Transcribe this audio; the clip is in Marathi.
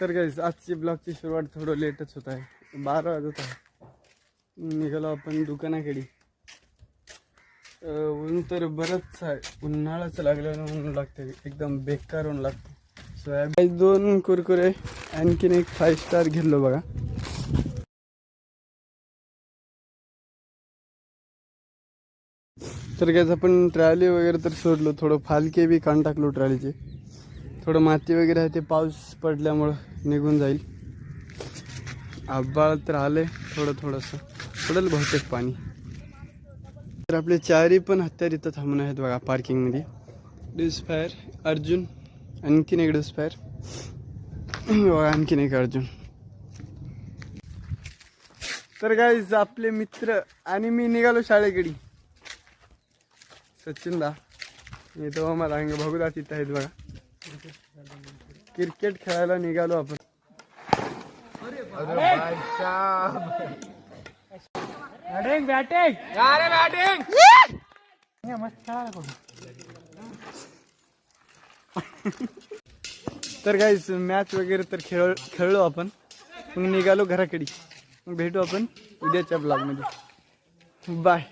तर गाईस आजची ब्लॉगची सुरुवात थोडं लेटच होत आहे. 12 वाजत आहे. निघालो आपण दुकानाकडे. ऊन तर बरंच आहे. उन्हाळाच लागल्यानं ऊन लागते, एकदम बेकार ऊन लागते. सोयाबीन 2 कुरकुरे आणखीन एक 5 स्टार घेतलो बघा. तर गाईस आपण ट्रॅली वगैरे तर सोडलो, थोडं फालके बी काढून टाकलो ट्रॅलीचे. थोडं माती वगैरे आहे ते पाऊस पडल्यामुळं निघून जाईल. आभाळ तर आले थोडंसं पडेल बहुतेक पाणी. तर आपले चारी पण हत्यार इथं थांबून आहेत बघा पार्किंगमध्ये. डिस्फायर अर्जुन, आणखीन एक डिस्फायर बघा, आणखीन एक अर्जुन. तर गाईज आपले मित्र आणि मी निघालो शाळेकडे. सचिन दा मी तो मला बघूदा तिथं आहेत बघा. क्रिकेट खेळायला निघालो आपण. तर गाईज मॅच वगैरे तर खेळलो आपण. मग निघालो घराकडे. मग भेटू आपण उद्याच्या ब्लॉगमध्ये. बाय.